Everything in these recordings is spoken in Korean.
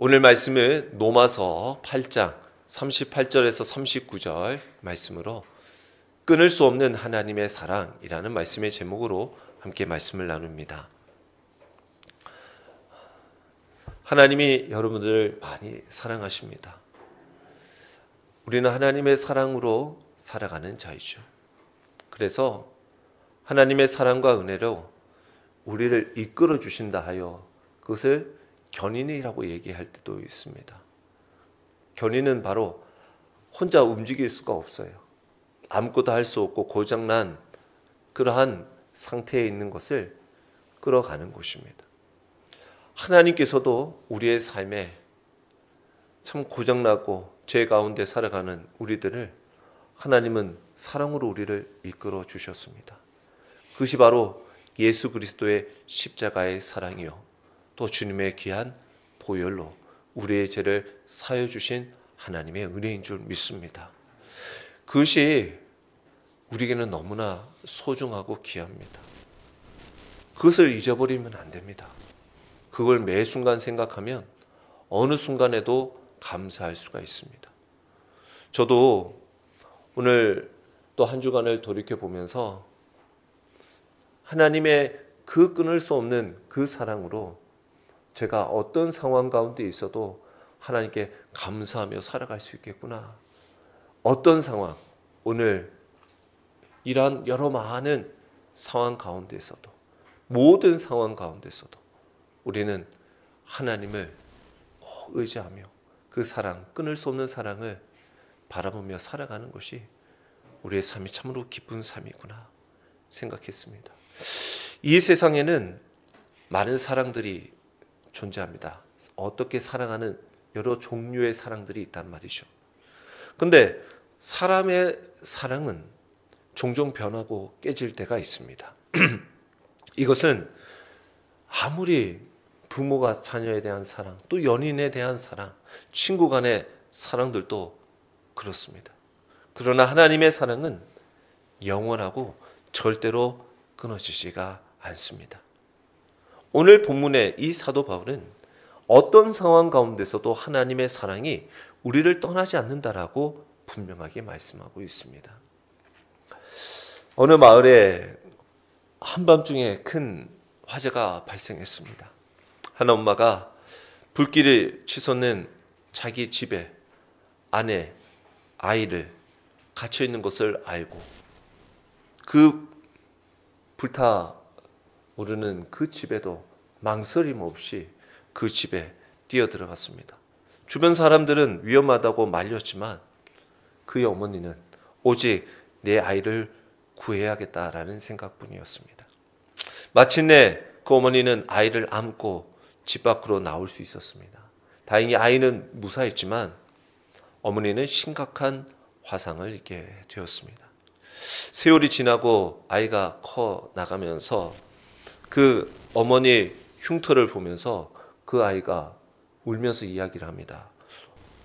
오늘 말씀은 로마서 8장 38절에서 39절 말씀으로 끊을 수 없는 하나님의 사랑이라는 말씀의 제목으로 함께 말씀을 나눕니다. 하나님이 여러분들을 많이 사랑하십니다. 우리는 하나님의 사랑으로 살아가는 자이죠. 그래서 하나님의 사랑과 은혜로 우리를 이끌어 주신다 하여 그것을 견인이라고 얘기할 때도 있습니다. 견인은 바로 혼자 움직일 수가 없어요. 아무것도 할 수 없고 고장난 그러한 상태에 있는 것을 끌어가는 것입니다. 하나님께서도 우리의 삶에 참 고장나고 죄 가운데 살아가는 우리들을 하나님은 사랑으로 우리를 이끌어 주셨습니다. 그것이 바로 예수 그리스도의 십자가의 사랑이요, 또 주님의 귀한 보혈로 우리의 죄를 사하여 주신 하나님의 은혜인 줄 믿습니다. 그것이 우리에게는 너무나 소중하고 귀합니다. 그것을 잊어버리면 안 됩니다. 그걸 매 순간 생각하면 어느 순간에도 감사할 수가 있습니다. 저도 오늘 또 한 주간을 돌이켜보면서 하나님의 그 끊을 수 없는 그 사랑으로 제가 어떤 상황 가운데 있어도 하나님께 감사하며 살아갈 수 있겠구나. 어떤 상황, 오늘 이러한 여러 많은 상황 가운데서도, 모든 상황 가운데서도 우리는 하나님을 꼭 의지하며 그 사랑, 끊을 수 없는 사랑을 바라보며 살아가는 것이 우리의 삶이 참으로 기쁜 삶이구나 생각했습니다. 이 세상에는 많은 사랑들이 존재합니다. 어떻게 사랑하는 여러 종류의 사랑들이 있단 말이죠. 그런데 사람의 사랑은 종종 변하고 깨질 때가 있습니다. 이것은 아무리 부모가 자녀에 대한 사랑, 또 연인에 대한 사랑, 친구 간의 사랑들도 그렇습니다. 그러나 하나님의 사랑은 영원하고 절대로 끊어지지가 않습니다. 오늘 본문의 이 사도 바울은 어떤 상황 가운데서도 하나님의 사랑이 우리를 떠나지 않는다라고 분명하게 말씀하고 있습니다. 어느 마을에 한밤중에 큰 화재가 발생했습니다. 한 엄마가 불길을 치솟는 자기 집에 아내, 아이를 갇혀 있는 것을 알고 그 불타오르는 그 집에도 망설임 없이 그 집에 뛰어들어갔습니다. 주변 사람들은 위험하다고 말렸지만 그의 어머니는 오직 내 아이를 구해야겠다라는 생각뿐이었습니다. 마침내 그 어머니는 아이를 안고 집 밖으로 나올 수 있었습니다. 다행히 아이는 무사했지만 어머니는 심각한 화상을 입게 되었습니다. 세월이 지나고 아이가 커 나가면서 그 어머니의 흉터를 보면서 그 아이가 울면서 이야기를 합니다.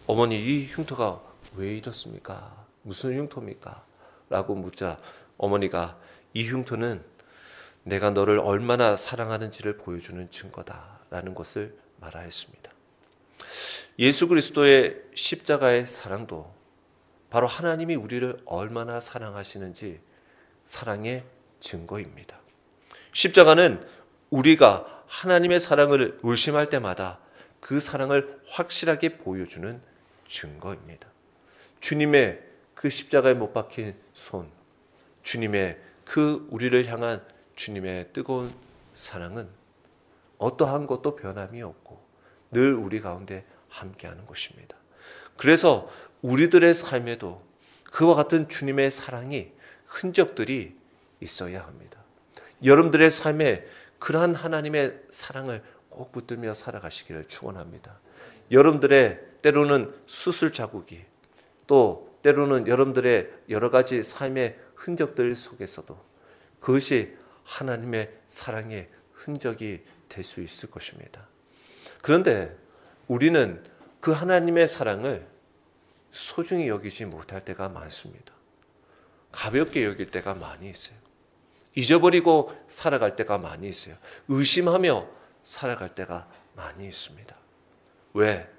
어머니, 이 흉터가 왜 이렇습니까? 무슨 흉터입니까? 라고 묻자 어머니가 이 흉터는 내가 너를 얼마나 사랑하는지를 보여주는 증거다라는 것을 말하였습니다. 예수 그리스도의 십자가의 사랑도 바로 하나님이 우리를 얼마나 사랑하시는지 사랑의 증거입니다. 십자가는 우리가 하나님의 사랑을 의심할 때마다 그 사랑을 확실하게 보여주는 증거입니다. 주님의 그 십자가에 못 박힌 손, 주님의 그 우리를 향한 주님의 뜨거운 사랑은 어떠한 것도 변함이 없고 늘 우리 가운데 함께하는 것입니다. 그래서 우리들의 삶에도 그와 같은 주님의 사랑이 흔적들이 있어야 합니다. 여러분들의 삶에 그러한 하나님의 사랑을 꼭 붙들며 살아가시기를 축원합니다. 여러분들의 때로는 수술 자국이, 또 때로는 여러분들의 여러 가지 삶의 흔적들 속에서도 그것이 하나님의 사랑의 흔적이 될 수 있을 것입니다. 그런데 우리는 그 하나님의 사랑을 소중히 여기지 못할 때가 많습니다. 가볍게 여길 때가 많이 있어요. 잊어버리고 살아갈 때가 많이 있어요. 의심하며 살아갈 때가 많이 있습니다. 왜?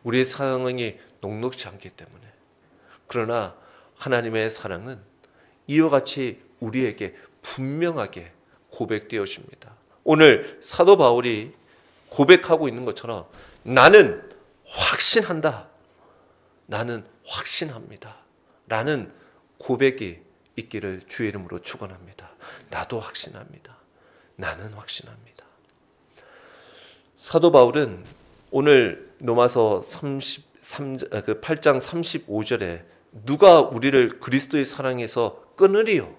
우리의 사랑이 녹록지 않기 때문에. 그러나 하나님의 사랑은 이와 같이 우리에게 분명하게 고백되어집니다. 오늘 사도 바울이 고백하고 있는 것처럼 나는 확신한다. 나는 확신합니다. 라는 고백이 있기를 주의 이름으로 축원합니다. 나도 확신합니다. 나는 확신합니다. 사도 바울은 오늘 로마서 8장 35절에 누가 우리를 그리스도의 사랑에서 끊으리요?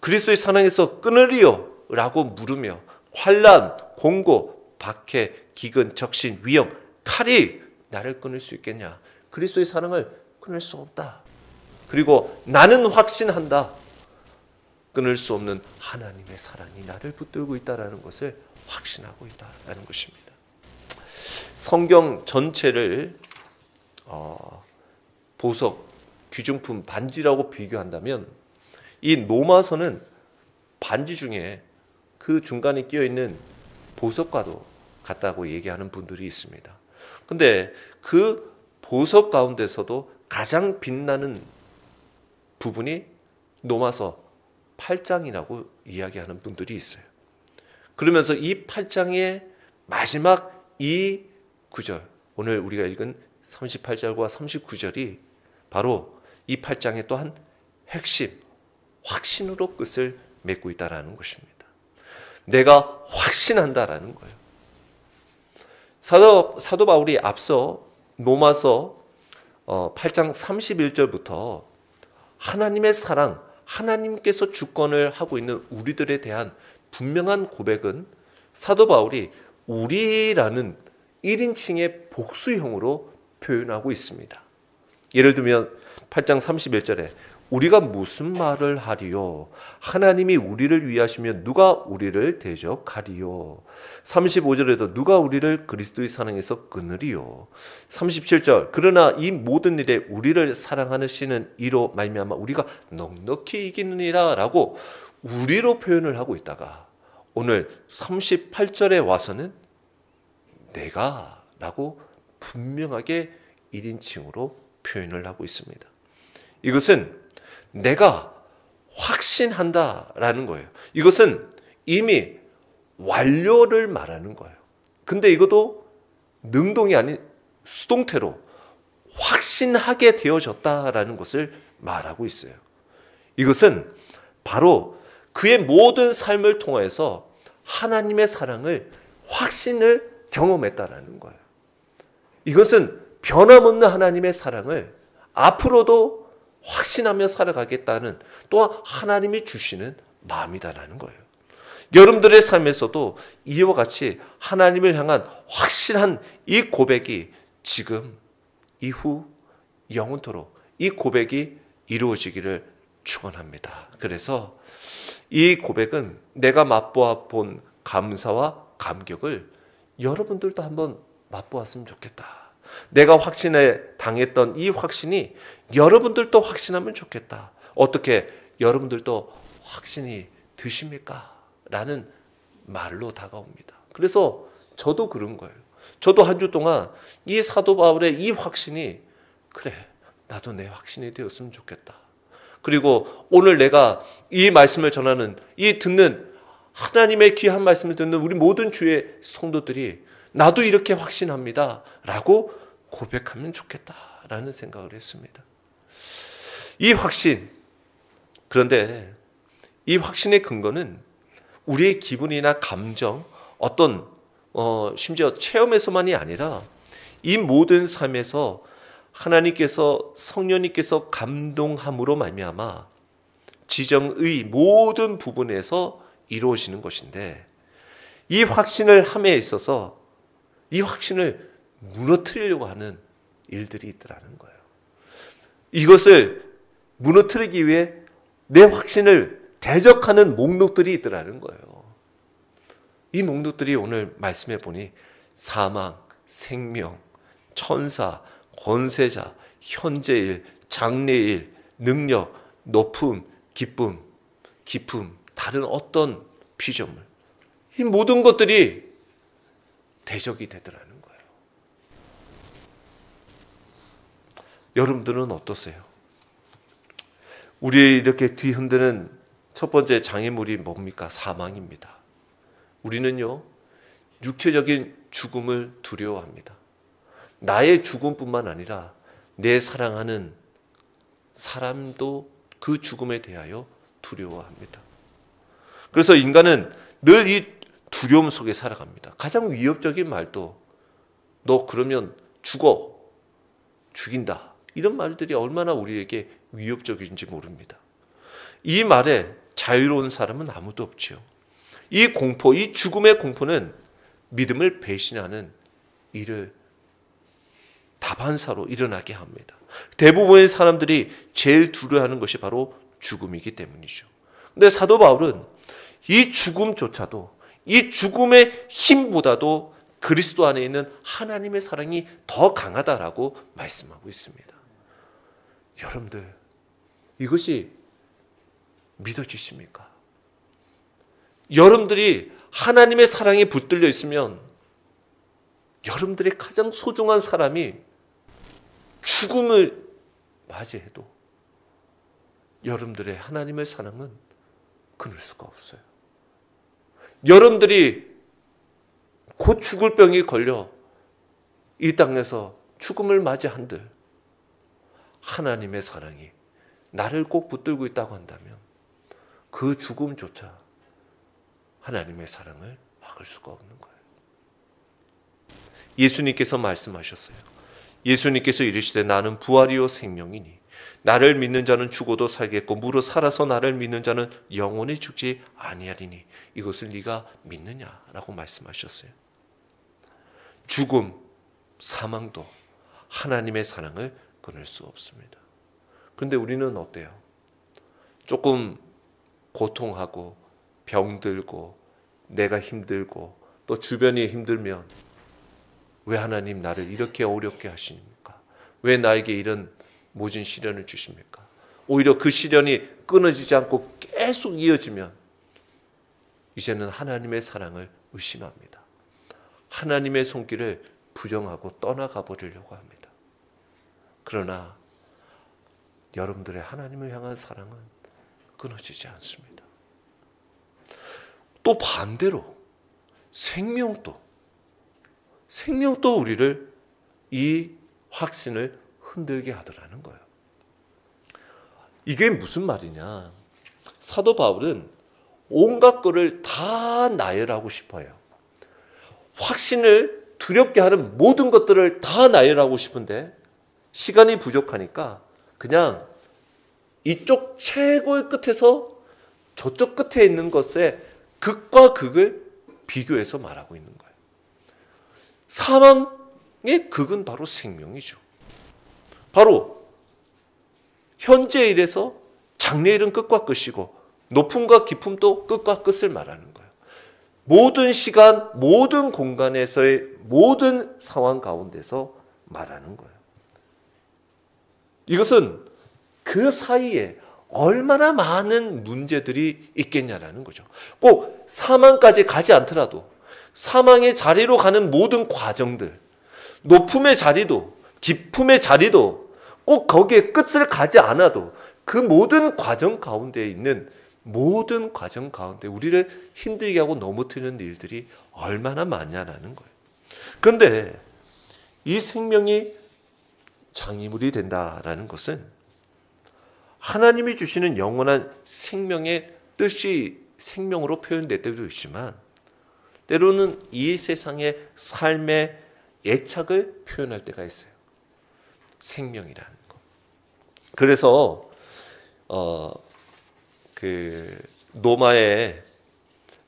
그리스도의 사랑에서 끊으리요? 라고 물으며 환난, 공고, 박해, 기근, 적신, 위험, 칼이 나를 끊을 수 있겠냐? 그리스도의 사랑을 끊을 수 없다. 그리고 나는 확신한다. 끊을 수 없는 하나님의 사랑이 나를 붙들고 있다는 것을 확신하고 있다는 것입니다. 성경 전체를 보석, 귀중품, 반지라고 비교한다면 이 로마서는 반지 중에 그 중간에 끼어있는 보석과도 같다고 얘기하는 분들이 있습니다. 근데 그 보석 가운데서도 가장 빛나는 부분이 로마서 8장이라고 이야기하는 분들이 있어요. 그러면서 이 8장의 마지막 이 구절, 오늘 우리가 읽은 38절과 39절이 바로 이 8장의 또한 핵심, 확신으로 끝을 맺고 있다는 것입니다. 내가 확신한다라는 거예요. 사도 바울이 앞서 로마서 8장 31절부터 하나님의 사랑, 하나님께서 주권을 하고 있는 우리들에 대한 분명한 고백은 사도 바울이 우리라는 1인칭의 복수형으로 표현하고 있습니다. 예를 들면 8장 31절에 우리가 무슨 말을 하리요? 하나님이 우리를 위하시면 누가 우리를 대적하리요? 35절에도 누가 우리를 그리스도의 사랑에서 끊으리요? 37절 그러나 이 모든 일에 우리를 사랑하시는 이로 말미암아 우리가 넉넉히 이기느니라 라고 우리로 표현을 하고 있다가 오늘 38절에 와서는 내가 라고 분명하게 1인칭으로 표현을 하고 있습니다. 이것은 내가 확신한다라는 거예요. 이것은 이미 완료를 말하는 거예요. 근데 이것도 능동이 아닌 수동태로 확신하게 되어졌다라는 것을 말하고 있어요. 이것은 바로 그의 모든 삶을 통해서 하나님의 사랑을 확신을 경험했다라는 거예요. 이것은 변함없는 하나님의 사랑을 앞으로도 확신하며 살아가겠다는 또한 하나님이 주시는 마음이다라는 거예요. 여러분들의 삶에서도 이와 같이 하나님을 향한 확실한 이 고백이 지금 이후 영원토록 이 고백이 이루어지기를 축원합니다. 그래서 이 고백은 내가 맛보아 본 감사와 감격을 여러분들도 한번 맛보았으면 좋겠다. 내가 확신에 당했던 이 확신이 여러분들도 확신하면 좋겠다. 어떻게 여러분들도 확신이 드십니까? 라는 말로 다가옵니다. 그래서 저도 그런 거예요. 저도 한 주 동안 이 사도 바울의 이 확신이 그래 나도 내 확신이 되었으면 좋겠다. 그리고 오늘 내가 이 말씀을 전하는 이 듣는 하나님의 귀한 말씀을 듣는 우리 모든 주의 성도들이 나도 이렇게 확신합니다 라고 고백하면 좋겠다라는 생각을 했습니다. 이 확신, 그런데 이 확신의 근거는 우리의 기분이나 감정, 어떤 심지어 체험에서만이 아니라 이 모든 삶에서 하나님께서 성령님께서 감동함으로 말미암아 지정의 모든 부분에서 이루어지는 것인데 이 확신을 함에 있어서 이 확신을 무너뜨리려고 하는 일들이 있더라는 거예요. 이것을 무너뜨리기 위해 내 확신을 대적하는 목록들이 있더라는 거예요. 이 목록들이 오늘 말씀해 보니 사망, 생명, 천사, 권세자, 현재일, 장래일, 능력, 높음, 기쁨, 다른 어떤 피조물 이 모든 것들이 대적이 되더라는 거예요. 여러분들은 어떠세요? 우리 이렇게 뒤흔드는 첫 번째 장애물이 뭡니까? 사망입니다. 우리는요, 육체적인 죽음을 두려워합니다. 나의 죽음뿐만 아니라 내 사랑하는 사람도 그 죽음에 대하여 두려워합니다. 그래서 인간은 늘 이 두려움 속에 살아갑니다. 가장 위협적인 말도 너 그러면 죽어, 죽인다, 이런 말들이 얼마나 우리에게 위협적인지 모릅니다. 이 말에 자유로운 사람은 아무도 없지요. 이 공포, 이 죽음의 공포는 믿음을 배신하는 일을 다반사로 일어나게 합니다. 대부분의 사람들이 제일 두려워하는 것이 바로 죽음이기 때문이죠. 근데 사도 바울은 이 죽음조차도, 이 죽음의 힘보다도 그리스도 안에 있는 하나님의 사랑이 더 강하다라고 말씀하고 있습니다. 여러분들, 이것이 믿어지십니까? 여러분들이 하나님의 사랑에 붙들려 있으면 여러분들의 가장 소중한 사람이 죽음을 맞이해도 여러분들의 하나님의 사랑은 끊을 수가 없어요. 여러분들이 곧 죽을 병이 걸려 이 땅에서 죽음을 맞이한들 하나님의 사랑이 나를 꼭 붙들고 있다고 한다면 그 죽음조차 하나님의 사랑을 막을 수가 없는 거예요. 예수님께서 말씀하셨어요. 예수님께서 이르시되 나는 부활이요 생명이니 나를 믿는 자는 죽어도 살겠고 무릇 살아서 나를 믿는 자는 영원히 죽지 아니하리니 이것을 네가 믿느냐라고 말씀하셨어요. 죽음, 사망도 하나님의 사랑을 끊을 수 없습니다. 그런데 우리는 어때요? 조금 고통하고 병들고 내가 힘들고 또 주변이 힘들면 왜 하나님 나를 이렇게 어렵게 하십니까? 왜 나에게 이런 모진 시련을 주십니까? 오히려 그 시련이 끊어지지 않고 계속 이어지면 이제는 하나님의 사랑을 의심합니다. 하나님의 손길을 부정하고 떠나가 버리려고 합니다. 그러나 여러분들의 하나님을 향한 사랑은 끊어지지 않습니다. 또 반대로 생명도 우리를 이 확신을 흔들게 하더라는 거예요. 이게 무슨 말이냐? 사도 바울은 온갖 것을 다 나열하고 싶어요. 확신을 두렵게 하는 모든 것들을 다 나열하고 싶은데 시간이 부족하니까 그냥 이쪽 최고의 끝에서 저쪽 끝에 있는 것의 극과 극을 비교해서 말하고 있는 거예요. 사망의 극은 바로 생명이죠. 바로 현재 일에서 장래일은 끝과 끝이고 높음과 깊음도 끝과 끝을 말하는 거예요. 모든 시간, 모든 공간에서의 모든 상황 가운데서 말하는 거예요. 이것은 그 사이에 얼마나 많은 문제들이 있겠냐라는 거죠. 꼭 사망까지 가지 않더라도 사망의 자리로 가는 모든 과정들, 높음의 자리도 깊음의 자리도 꼭 거기에 끝을 가지 않아도 그 모든 과정 가운데 있는 모든 과정 가운데 우리를 힘들게 하고 넘어뜨리는 일들이 얼마나 많냐라는 거예요. 그런데 이 생명이 장애물이 된다라는 것은 하나님이 주시는 영원한 생명의 뜻이 생명으로 표현될 때도 있지만 때로는 이 세상의 삶의 애착을 표현할 때가 있어요. 생명이라는 거. 그래서 그 로마의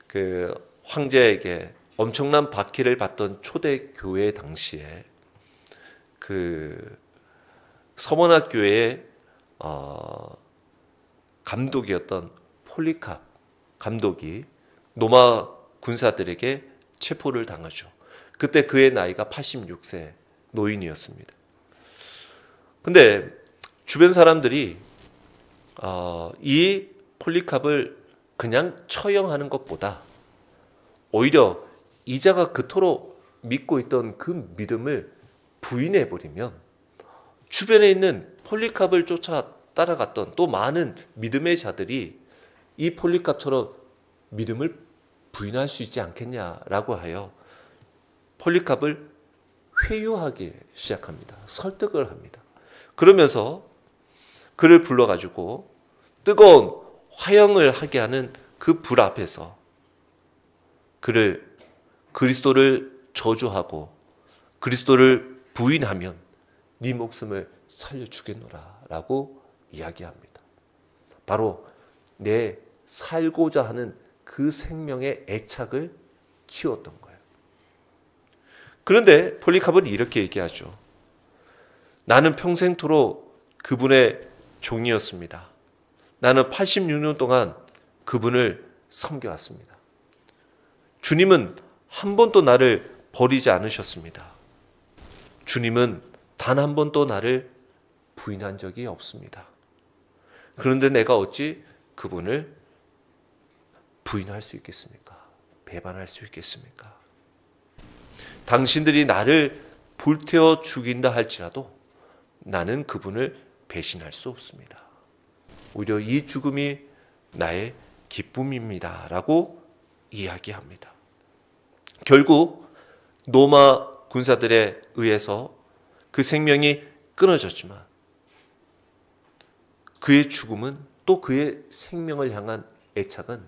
그 황제에게 엄청난 박해를 받던 초대 교회 당시에 그 서머나교회의 감독이었던 폴리캅 감독이 로마 군사들에게 체포를 당하죠. 그때 그의 나이가 86세 노인이었습니다. 근데 주변 사람들이 이 폴리캅을 그냥 처형하는 것보다 오히려 이자가 그토록 믿고 있던 그 믿음을 부인해버리면 주변에 있는 폴리캅을 쫓아 따라갔던 또 많은 믿음의 자들이 이 폴리캅처럼 믿음을 부인할 수 있지 않겠냐라고 하여 폴리캅을 회유하기 시작합니다. 설득을 합니다. 그러면서 그를 불러가지고 뜨거운 화형을 하게 하는 그 불 앞에서 그리스도를 저주하고 그리스도를 부인하면 네 목숨을 살려주겠노라 라고 이야기합니다. 바로 내 살고자 하는 그 생명의 애착을 키웠던 거예요. 그런데 폴리캅은 이렇게 얘기하죠. 나는 평생토록 그분의 종이었습니다. 나는 86년 동안 그분을 섬겨왔습니다. 주님은 한 번도 나를 버리지 않으셨습니다. 주님은 단 한 번도 나를 부인한 적이 없습니다. 그런데 내가 어찌 그분을 부인할 수 있겠습니까? 배반할 수 있겠습니까? 당신들이 나를 불태워 죽인다 할지라도 나는 그분을 배신할 수 없습니다. 오히려 이 죽음이 나의 기쁨입니다. 라고 이야기합니다. 결국 로마 군사들에 의해서 그 생명이 끊어졌지만 그의 죽음은 또 그의 생명을 향한 애착은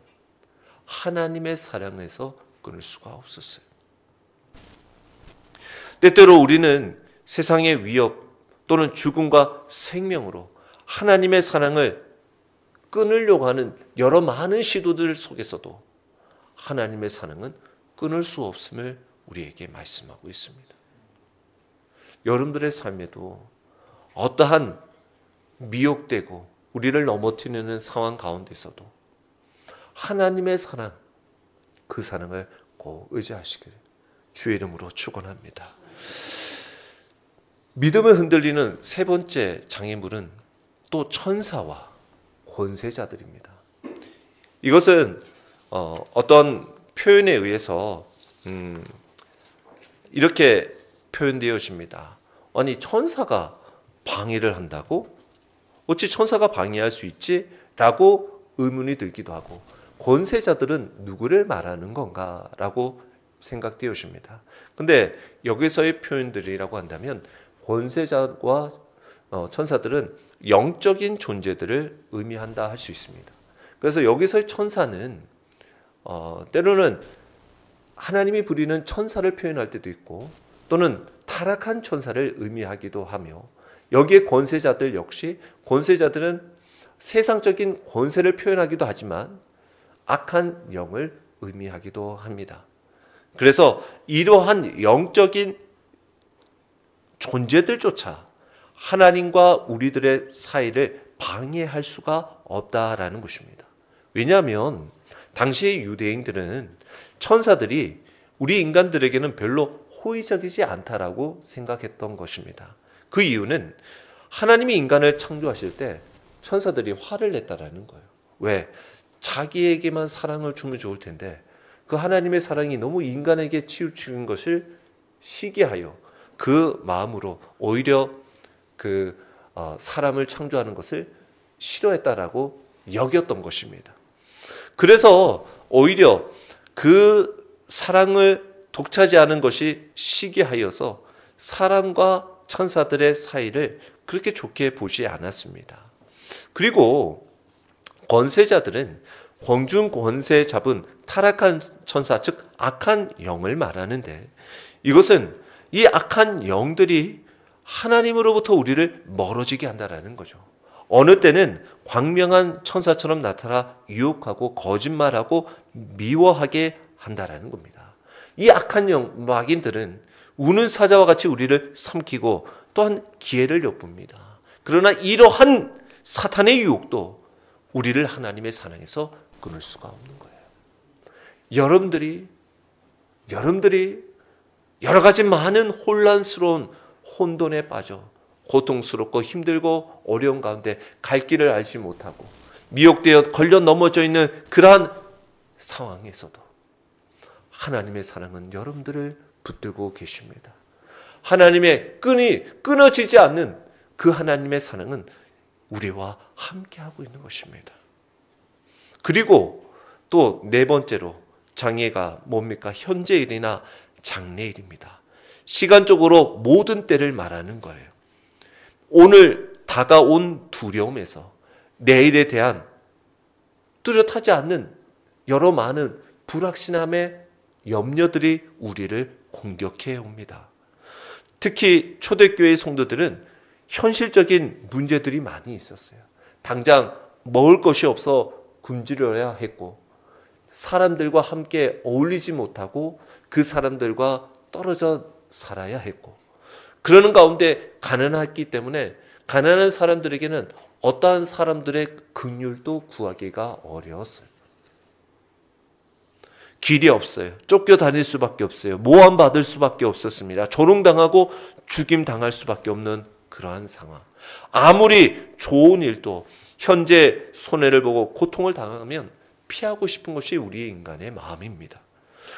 하나님의 사랑에서 끊을 수가 없었어요. 때때로 우리는 세상의 위협 또는 죽음과 생명으로 하나님의 사랑을 끊으려고 하는 여러 많은 시도들 속에서도 하나님의 사랑은 끊을 수 없음을 우리에게 말씀하고 있습니다. 여러분들의 삶에도 어떠한 미혹되고 우리를 넘어뜨리는 상황 가운데서도 하나님의 사랑, 그 사랑을 꼭 의지하시길 주의 이름으로 축원합니다. 믿음을 흔들리는 세 번째 장애물은 또 천사와 권세자들입니다. 이것은 어떤 표현에 의해서 이렇게 표현되어집니다. 아니 천사가 방해를 한다고? 어찌 천사가 방해할 수 있지? 라고 의문이 들기도 하고 권세자들은 누구를 말하는 건가? 라고 생각되어집니다. 근데 여기서의 표현들이라고 한다면 권세자와 천사들은 영적인 존재들을 의미한다 할 수 있습니다. 그래서 여기서의 천사는 때로는 하나님이 부리는 천사를 표현할 때도 있고 또는 타락한 천사를 의미하기도 하며 여기에 권세자들 역시 권세자들은 세상적인 권세를 표현하기도 하지만 악한 영을 의미하기도 합니다. 그래서 이러한 영적인 존재들조차 하나님과 우리들의 사이를 방해할 수가 없다라는 것입니다. 왜냐하면 당시의 유대인들은 천사들이 우리 인간들에게는 별로 호의적이지 않다라고 생각했던 것입니다. 그 이유는 하나님이 인간을 창조하실 때 천사들이 화를 냈다라는 거예요. 왜? 자기에게만 사랑을 주면 좋을 텐데 그 하나님의 사랑이 너무 인간에게 치우치는 것을 시기하여 그 마음으로 오히려 그 사람을 창조하는 것을 싫어했다라고 여겼던 것입니다. 그래서 오히려 그 사랑을 독차지하는 것이 시기하여서 사람과 천사들의 사이를 그렇게 좋게 보지 않았습니다. 그리고 권세자들은 공중 권세 잡은 타락한 천사, 즉 악한 영을 말하는데 이것은 이 악한 영들이 하나님으로부터 우리를 멀어지게 한다라는 거죠. 어느 때는 광명한 천사처럼 나타나 유혹하고 거짓말하고 미워하게 한다라는 겁니다. 이 악한 영, 마귀들은 우는 사자와 같이 우리를 삼키고 또한 기회를 엿봅니다. 그러나 이러한 사탄의 유혹도 우리를 하나님의 사랑에서 끊을 수가 없는 거예요. 여러분들이 여러 가지 많은 혼란스러운 혼돈에 빠져 고통스럽고 힘들고 어려운 가운데 갈 길을 알지 못하고 미혹되어 걸려 넘어져 있는 그러한 상황에서도 하나님의 사랑은 여러분들을 붙들고 계십니다. 하나님의 끈이 끊어지지 않는 그 하나님의 사랑은 우리와 함께하고 있는 것입니다. 그리고 또 네 번째로 장애가 뭡니까? 현재일이나 장래일입니다. 시간적으로 모든 때를 말하는 거예요. 오늘 다가온 두려움에서 내일에 대한 뚜렷하지 않는 여러 많은 불확신함의 염려들이 우리를 공격해 옵니다. 특히 초대교회 성도들은 현실적인 문제들이 많이 있었어요. 당장 먹을 것이 없어 굶주려야 했고, 사람들과 함께 어울리지 못하고 그 사람들과 떨어져 살아야 했고, 그러는 가운데 가난했기 때문에 가난한 사람들에게는 어떠한 사람들의 긍휼도 구하기가 어려웠어요. 길이 없어요. 쫓겨다닐 수밖에 없어요. 모함받을 수밖에 없었습니다. 조롱당하고 죽임당할 수밖에 없는 그러한 상황. 아무리 좋은 일도 현재 손해를 보고 고통을 당하면 피하고 싶은 것이 우리 인간의 마음입니다.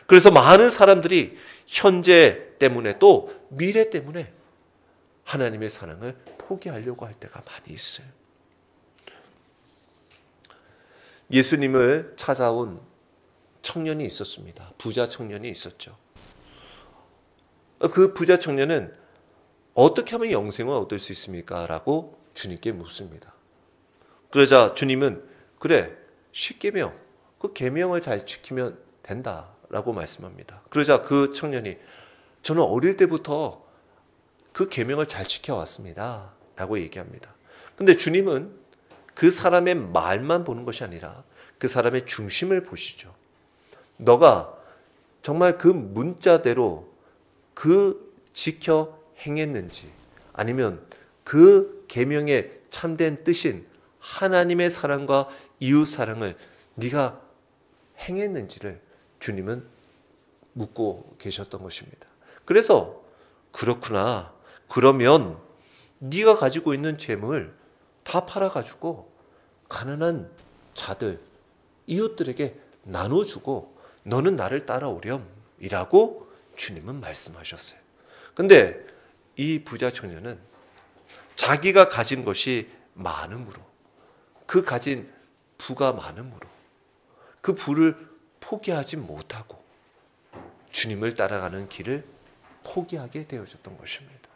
그래서 많은 사람들이 현재 때문에 또 미래 때문에 하나님의 사랑을 포기하려고 할 때가 많이 있어요. 예수님을 찾아온 청년이 있었습니다. 부자 청년이 있었죠. 그 부자 청년은 어떻게 하면 영생을 얻을 수 있습니까? 라고 주님께 묻습니다. 그러자 주님은 그래, 십계명, 그 계명을 잘 지키면 된다라고 말씀합니다. 그러자 그 청년이 저는 어릴 때부터 그 계명을 잘 지켜왔습니다 라고 얘기합니다. 근데 주님은 그 사람의 말만 보는 것이 아니라 그 사람의 중심을 보시죠. 너가 정말 그 문자대로 그 지켜 행했는지, 아니면 그 계명의 참된 뜻인 하나님의 사랑과 이웃 사랑을 네가 행했는지를 주님은 묻고 계셨던 것입니다. 그래서 그렇구나. 그러면 네가 가지고 있는 재물 다 팔아가지고 가난한 자들, 이웃들에게 나눠주고 너는 나를 따라오렴 이라고 주님은 말씀하셨어요. 근데 이 부자 청년은 자기가 가진 것이 많음으로, 그 가진 부가 많음으로 그 부를 포기하지 못하고 주님을 따라가는 길을 포기하게 되어졌던 것입니다.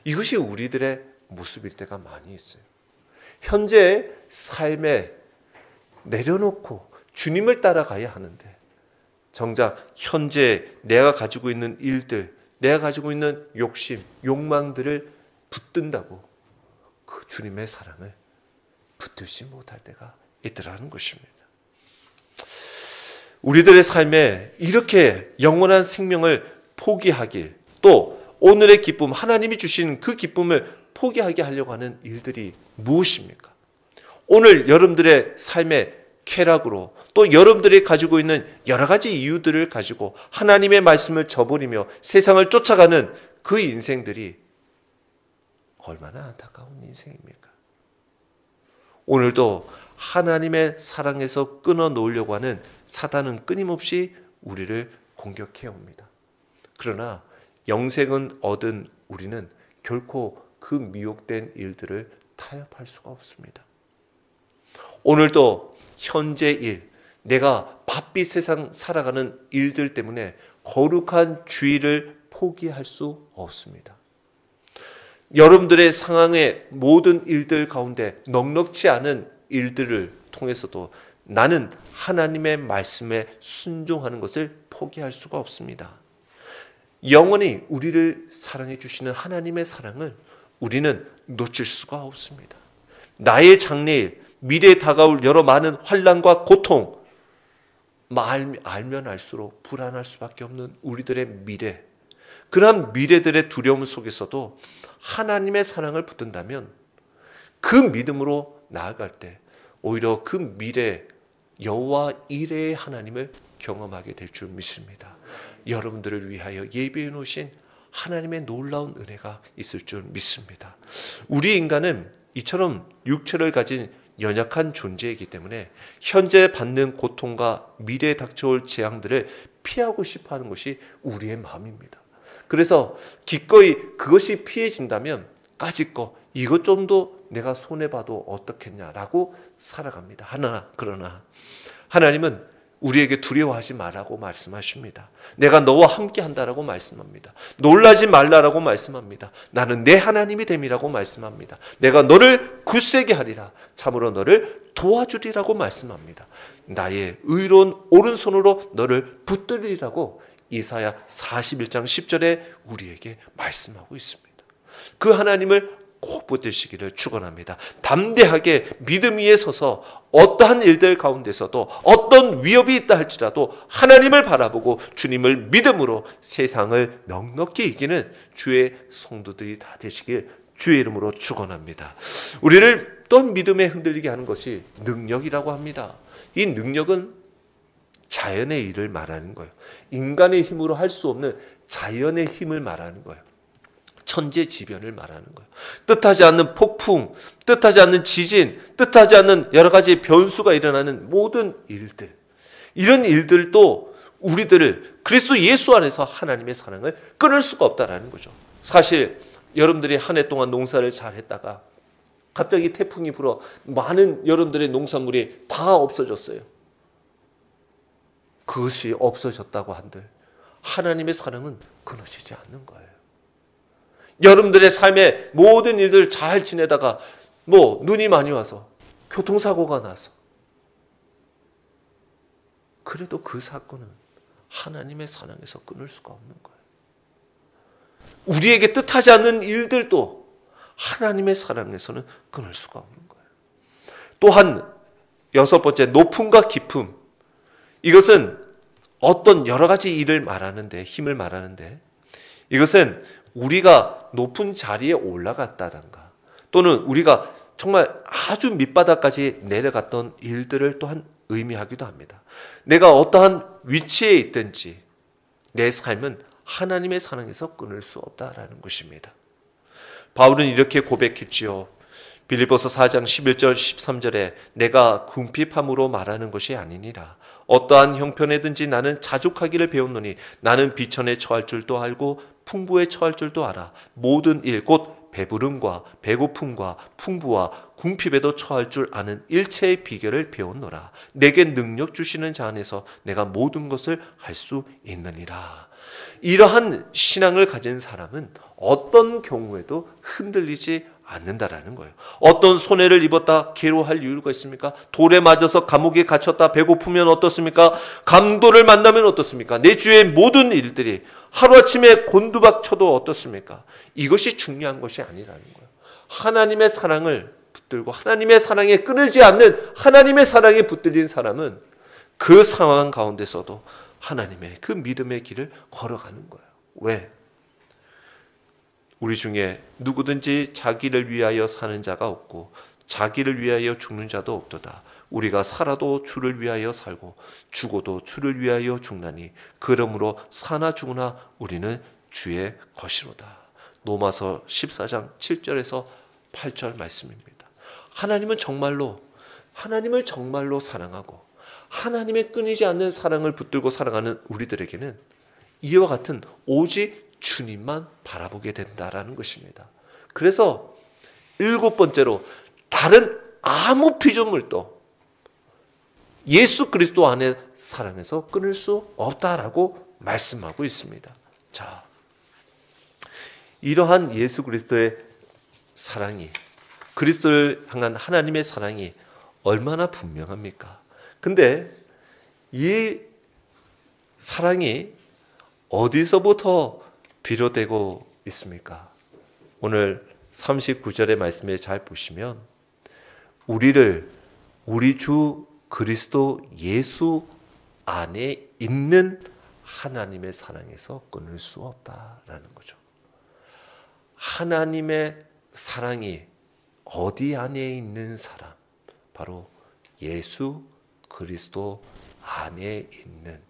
이것이 우리들의 모습일 때가 많이 있어요. 현재 삶에 내려놓고 주님을 따라가야 하는데 정작 현재 내가 가지고 있는 일들, 내가 가지고 있는 욕심, 욕망들을 붙든다고 그 주님의 사랑을 붙들지 못할 때가 있더라는 것입니다. 우리들의 삶에 이렇게 영원한 생명을 포기하길, 또 오늘의 기쁨, 하나님이 주신 그 기쁨을 포기하게 하려고 하는 일들이 무엇입니까? 오늘 여러분들의 삶의 쾌락으로, 또 여러분들이 가지고 있는 여러 가지 이유들을 가지고 하나님의 말씀을 저버리며 세상을 쫓아가는 그 인생들이 얼마나 안타까운 인생입니까? 오늘도 하나님의 사랑에서 끊어 놓으려고 하는 사단은 끊임없이 우리를 공격해 옵니다. 그러나 영생은 얻은 우리는 결코 그 미혹된 일들을 타협할 수가 없습니다. 오늘도 현재 일, 내가 바삐 세상 살아가는 일들 때문에 거룩한 주의를 포기할 수 없습니다. 여러분들의 상황의 모든 일들 가운데 넉넉지 않은 일들을 통해서도 나는 하나님의 말씀에 순종하는 것을 포기할 수가 없습니다. 영원히 우리를 사랑해 주시는 하나님의 사랑을 우리는 놓칠 수가 없습니다. 나의 장래일, 미래에 다가올 여러 많은 환난과 고통, 알면 알수록 불안할 수밖에 없는 우리들의 미래, 그러한 미래들의 두려움 속에서도 하나님의 사랑을 붙든다면 그 믿음으로 나아갈 때 오히려 그 미래 여호와 이레의 하나님을 경험하게 될 줄 믿습니다. 여러분들을 위하여 예비해 놓으신 하나님의 놀라운 은혜가 있을 줄 믿습니다. 우리 인간은 이처럼 육체를 가진 연약한 존재이기 때문에 현재 받는 고통과 미래에 닥쳐올 재앙들을 피하고 싶어하는 것이 우리의 마음입니다. 그래서 기꺼이 그것이 피해진다면 까짓 거 이것 좀도 내가 손해봐도 어떻겠냐라고 살아갑니다. 그러나 하나님은 우리에게 두려워하지 말라고 말씀하십니다. 내가 너와 함께 한다라고 말씀합니다. 놀라지 말라라고 말씀합니다. 나는 내 하나님이 됨이라고 말씀합니다. 내가 너를 굳세게 하리라. 참으로 너를 도와주리라고 말씀합니다. 나의 의로운 오른손으로 너를 붙들리라고 이사야 41장 10절에 우리에게 말씀하고 있습니다. 그 하나님을 꼭 붙드시기를 축원합니다. 담대하게 믿음 위에 서서 어떠한 일들 가운데서도 어떤 위협이 있다 할지라도 하나님을 바라보고 주님을 믿음으로 세상을 넉넉히 이기는 주의 성도들이 다 되시길 주의 이름으로 축원합니다. 우리를 또한 믿음에 흔들리게 하는 것이 능력이라고 합니다. 이 능력은 자연의 일을 말하는 거예요. 인간의 힘으로 할 수 없는 자연의 힘을 말하는 거예요. 천재지변을 말하는 거예요. 뜻하지 않는 폭풍, 뜻하지 않는 지진, 뜻하지 않는 여러 가지 변수가 일어나는 모든 일들, 이런 일들도 우리들을 그리스도 예수 안에서 하나님의 사랑을 끊을 수가 없다라는 거죠. 사실 여러분들이 한 해 동안 농사를 잘 했다가 갑자기 태풍이 불어 많은 여러분들의 농산물이 다 없어졌어요. 그것이 없어졌다고 한들 하나님의 사랑은 끊어지지 않는 거예요. 여러분들의 삶의 모든 일들 잘 지내다가 눈이 많이 와서 교통사고가 나서 그래도 그 사건은 하나님의 사랑에서 끊을 수가 없는 거예요. 우리에게 뜻하지 않는 일들도 하나님의 사랑에서는 끊을 수가 없는 거예요. 또한 6번째, 높음과 깊음. 이것은 어떤 여러 가지 일을 말하는데, 힘을 말하는데, 이것은 우리가 높은 자리에 올라갔다든가 또는 우리가 정말 아주 밑바닥까지 내려갔던 일들을 또한 의미하기도 합니다. 내가 어떠한 위치에 있든지 내 삶은 하나님의 사랑에서 끊을 수 없다라는 것입니다. 바울은 이렇게 고백했지요. 빌립보서 4장 11절 13절에 내가 궁핍함으로 말하는 것이 아니니라. 어떠한 형편에든지 나는 자족하기를 배웠노니 나는 비천에 처할 줄도 알고 풍부에 처할 줄도 알아. 모든 일 곧 배부름과 배고픔과 풍부와 궁핍에도 처할 줄 아는 일체의 비결을 배웠노라. 내게 능력 주시는 자 안에서 내가 모든 것을 할 수 있느니라. 이러한 신앙을 가진 사람은 어떤 경우에도 흔들리지 않는다라는 거예요. 어떤 손해를 입었다 괴로워할 이유가 있습니까? 돌에 맞아서 감옥에 갇혔다 배고프면 어떻습니까? 강도를 만나면 어떻습니까? 내 주위의 모든 일들이 하루아침에 곤두박쳐도 어떻습니까? 이것이 중요한 것이 아니라는 거예요. 하나님의 사랑을 붙들고 하나님의 사랑에 끊이지 않는 하나님의 사랑에 붙들린 사람은 그 상황 가운데서도 하나님의 그 믿음의 길을 걸어가는 거예요. 왜? 우리 중에 누구든지 자기를 위하여 사는 자가 없고 자기를 위하여 죽는 자도 없도다. 우리가 살아도 주를 위하여 살고 죽어도 주를 위하여 죽나니 그러므로 사나 죽으나 우리는 주의 것이로다. 로마서 14장 7절에서 8절 말씀입니다. 하나님을 정말로 사랑하고 하나님의 끊이지 않는 사랑을 붙들고 살아가는 우리들에게는 이와 같은 오직 주님만 바라보게 된다라는 것입니다. 그래서 7번째로 다른 아무 피조물도 예수 그리스도 안에 사랑에서 끊을 수 없다라고 말씀하고 있습니다. 자, 이러한 예수 그리스도의 사랑이, 그리스도를 향한 하나님의 사랑이 얼마나 분명합니까? 근데 이 사랑이 어디서부터 비롯되고 있습니까? 오늘 39절의 말씀에 잘 보시면 우리 주 그리스도 예수 안에 있는 하나님의 사랑에서 끊을 수 없다라는 거죠. 하나님의 사랑이 어디 안에 있는 사람? 바로 예수 그리스도 안에 있는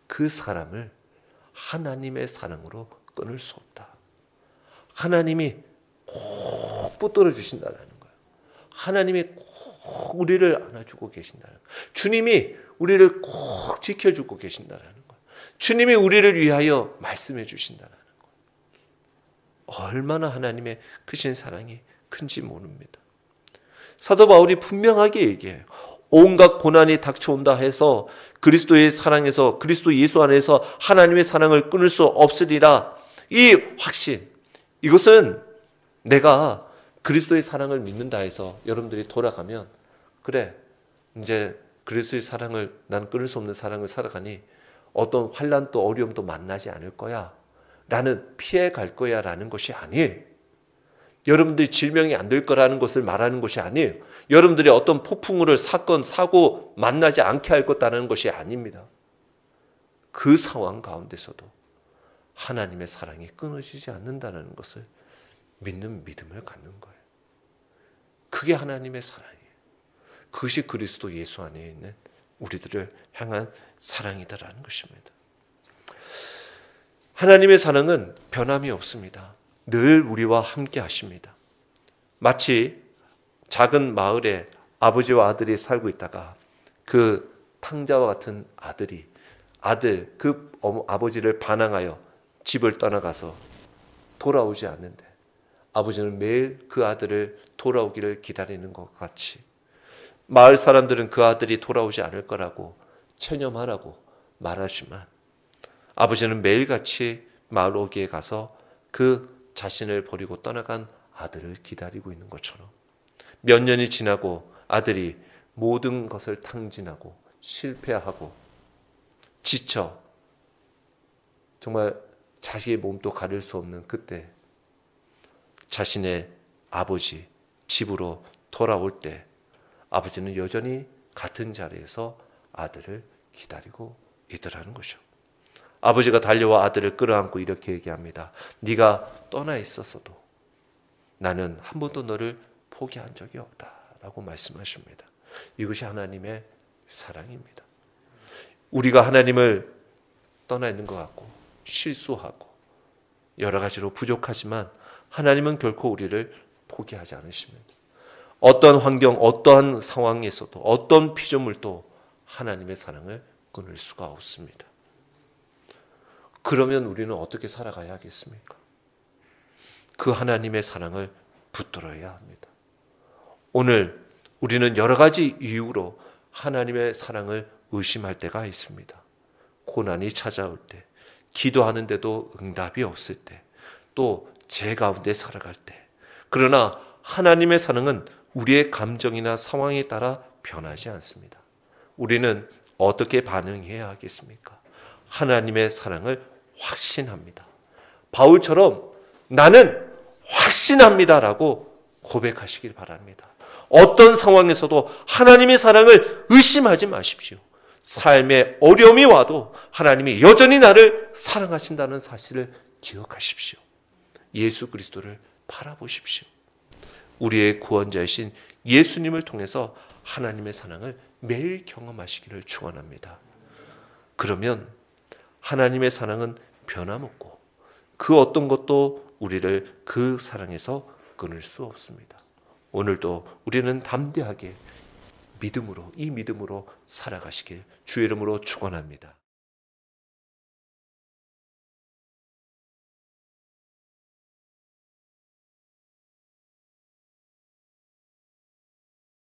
그 사람을 하나님의 사랑으로 끊을 수 없다. 하나님이 꼭 붙들어 주신다는 거예요. 하나님이 꼭 우리를 안아주고 계신다는 거예요. 주님이 우리를 꼭 지켜주고 계신다는 거예요. 주님이 우리를 위하여 말씀해 주신다는 거예요. 얼마나 하나님의 크신 사랑이 큰지 모릅니다. 사도 바울이 분명하게 얘기해요. 온갖 고난이 닥쳐온다 해서 그리스도의 사랑에서, 그리스도 예수 안에서 하나님의 사랑을 끊을 수 없으리라. 이 확신, 이것은 내가 그리스도의 사랑을 믿는다 해서 여러분들이 돌아가면, 그래 이제 그리스도의 사랑을, 난 끊을 수 없는 사랑을 살아가니 어떤 환난도 어려움도 만나지 않을 거야 라는, 피해 갈 거야 라는 것이 아니에요. 여러분들이 질병이 안 될 거라는 것을 말하는 것이 아니에요. 여러분들이 어떤 폭풍우를, 사건, 사고 만나지 않게 할 거라는 것이 아닙니다. 그 상황 가운데서도 하나님의 사랑이 끊어지지 않는다는 것을 믿는 믿음을 갖는 거예요. 그게 하나님의 사랑이에요. 그것이 그리스도 예수 안에 있는 우리들을 향한 사랑이다라는 것입니다. 하나님의 사랑은 변함이 없습니다. 늘 우리와 함께 하십니다. 마치 작은 마을에 아버지와 아들이 살고 있다가 그 탕자와 같은 아들 그 아버지를 반항하여 집을 떠나가서 돌아오지 않는데 아버지는 매일 그 아들을 돌아오기를 기다리는 것 같이, 마을 사람들은 그 아들이 돌아오지 않을 거라고 체념하라고 말하지만 아버지는 매일같이 마을 오기에 가서 그 자신을 버리고 떠나간 아들을 기다리고 있는 것처럼, 몇 년이 지나고 아들이 모든 것을 탕진하고 실패하고 지쳐 정말 자식의 몸도 가릴 수 없는 그때 자신의 아버지 집으로 돌아올 때 아버지는 여전히 같은 자리에서 아들을 기다리고 있더라는 거죠. 아버지가 달려와 아들을 끌어안고 이렇게 얘기합니다. 네가 떠나 있었어도 나는 한 번도 너를 포기한 적이 없다라고 말씀하십니다. 이것이 하나님의 사랑입니다. 우리가 하나님을 떠나 있는 것 같고 실수하고 여러 가지로 부족하지만 하나님은 결코 우리를 포기하지 않으십니다. 어떤 환경, 어떠한 상황에서도, 어떤 피조물도 하나님의 사랑을 끊을 수가 없습니다. 그러면 우리는 어떻게 살아가야 하겠습니까? 그 하나님의 사랑을 붙들어야 합니다. 오늘 우리는 여러 가지 이유로 하나님의 사랑을 의심할 때가 있습니다. 고난이 찾아올 때, 기도하는데도 응답이 없을 때, 또 죄 가운데 살아갈 때. 그러나 하나님의 사랑은 우리의 감정이나 상황에 따라 변하지 않습니다. 우리는 어떻게 반응해야 하겠습니까? 하나님의 사랑을 확신합니다. 바울처럼 나는 확신합니다라고 고백하시길 바랍니다. 어떤 상황에서도 하나님의 사랑을 의심하지 마십시오. 삶에 어려움이 와도 하나님이 여전히 나를 사랑하신다는 사실을 기억하십시오. 예수 그리스도를 바라보십시오. 우리의 구원자이신 예수님을 통해서 하나님의 사랑을 매일 경험하시기를 축원합니다. 그러면 하나님의 사랑은 변함없고 그 어떤 것도 우리를 그 사랑에서 끊을 수 없습니다. 오늘도 우리는 담대하게 믿음으로, 이 믿음으로 살아가시길 주의 이름으로 축원합니다.